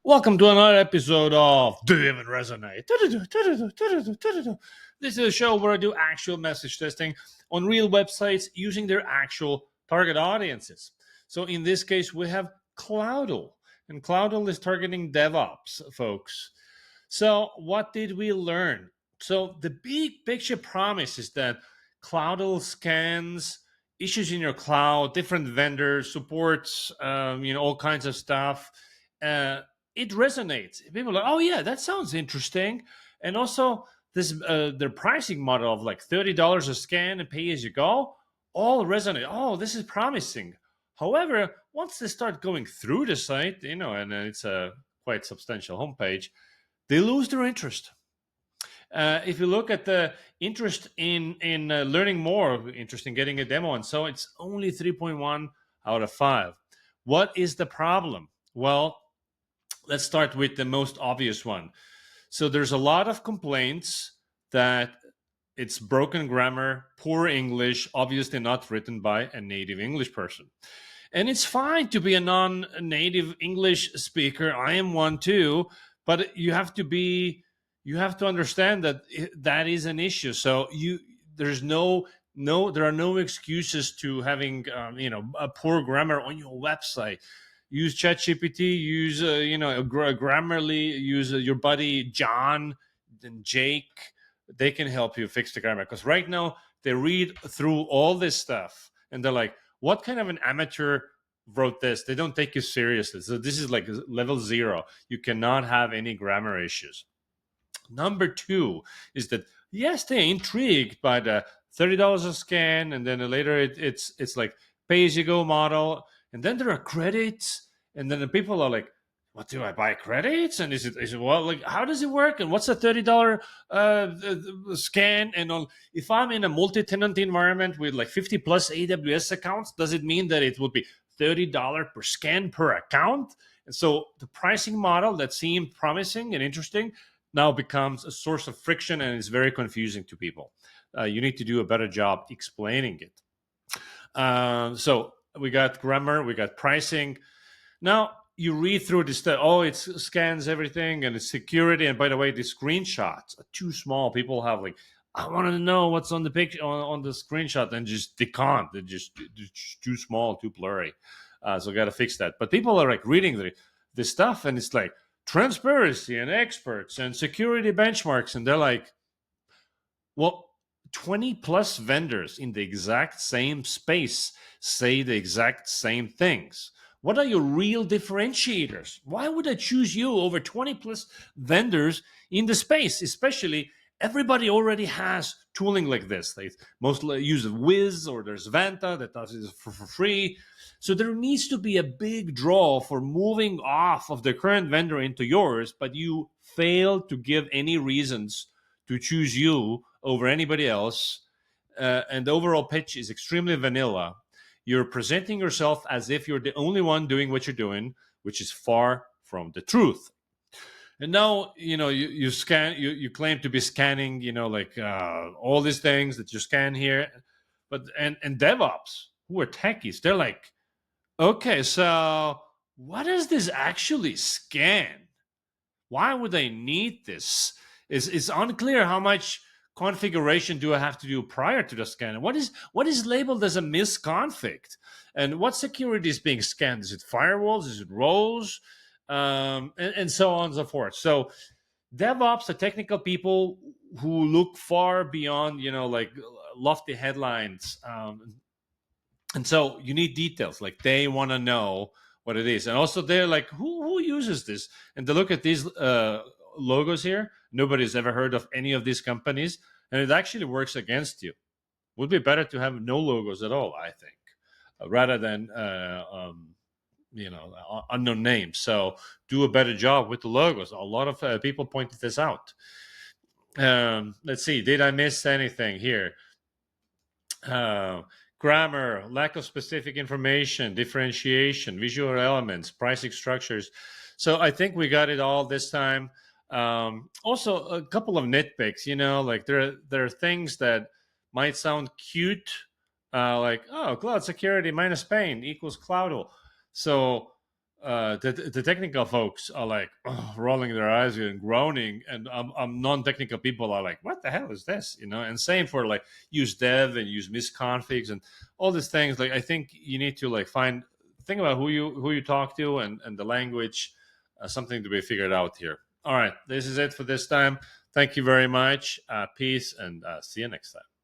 Welcome to another episode of Do You Even Resonate? This is a show where I do actual message testing on real websites using their actual target audiences. So in this case, we have Kloudle, and Kloudle is targeting DevOps folks. So what did we learn? So the big picture promise is that Kloudle scans issues in your cloud, different vendors, supports, all kinds of stuff. It resonates. People are like, oh yeah, that sounds interesting. And also this their pricing model of like $30 a scan and pay as you go, all resonate. Oh, this is promising. However, once they start going through the site, and it's a quite substantial homepage, they lose their interest. If you look at the interest in learning more, interest in getting a demo, and so it's only 3.1 out of 5. What is the problem? Well, let's start with the most obvious one. So there's a lot of complaints that it's broken grammar, poor English, obviously not written by a native English person. And it's fine to be a non-native English speaker. I am one too, but you have to understand that that is an issue. So there are no excuses to having a poor grammar on your website. Use ChatGPT, use Grammarly, use your buddy John and Jake. They can help you fix the grammar, because right now they read through all this stuff and they're like, what kind of an amateur wrote this? They don't take you seriously. So this is like level 0. You cannot have any grammar issues. Number 2 is that, yes, they're intrigued by the $30 a scan, and then later it's like pay-as-you-go model, and then there are credits, and then the people are like, what, do I buy credits? And is it well, like, how does it work? And what's a $30 scan? And if I'm in a multi-tenant environment with like 50 plus AWS accounts, does it mean that it would be $30 per scan per account? And so the pricing model that seemed promising and interesting now becomes a source of friction, and it's very confusing to people. You need to do a better job explaining it. So we got grammar, we got pricing. Now you read through this stuff. Oh, it scans everything, and it's security. And by the way, the screenshots are too small. People have like, I want to know what's on the picture on the screenshot, and they can't. They're just too small, too blurry. So got to fix that. But people are like reading the stuff, and it's like transparency and experts and security benchmarks, and they're like, well, 20 plus vendors in the exact same space say the exact same things. What are your real differentiators? Why would I choose you over 20 plus vendors in the space? Especially, everybody already has tooling like this. They mostly use Wiz, or there's Vanta that does it for free. So there needs to be a big draw for moving off of the current vendor into yours, but you fail to give any reasons to choose you over anybody else. And the overall pitch is extremely vanilla. You're presenting yourself as if you're the only one doing what you're doing, which is far from the truth. And now, you scan, you claim to be scanning, all these things that you scan here. But and DevOps, who are techies, they're like, okay, so what does this actually scan? Why would I need this? It's unclear how much configuration do I have to do prior to the scan. What is labeled as a misconfig? And what security is being scanned? Is it firewalls? Is it roles? And so on and so forth. So DevOps are technical people who look far beyond, like lofty headlines. And so you need details. Like, they want to know what it is. And also they're like, who uses this? And they look at these logos here. Nobody's ever heard of any of these companies. And it actually works against you. Would be better to have no logos at all, I think, rather than unknown names. So do a better job with the logos. A lot of people pointed this out. Let's see. Did I miss anything here? Grammar, lack of specific information, differentiation, visual elements, pricing structures. So I think we got it all this time. Also, a couple of nitpicks. Like there are things that might sound cute, like, oh, cloud security minus pain equals Kloudle. So the technical folks are like rolling their eyes and groaning, and non-technical people are like, "What the hell is this?" And same for like use dev and use misconfigs and all these things. Like I think you need to like think about who you talk to and the language, something to be figured out here. All right, this is it for this time. Thank you very much. Peace, and see you next time.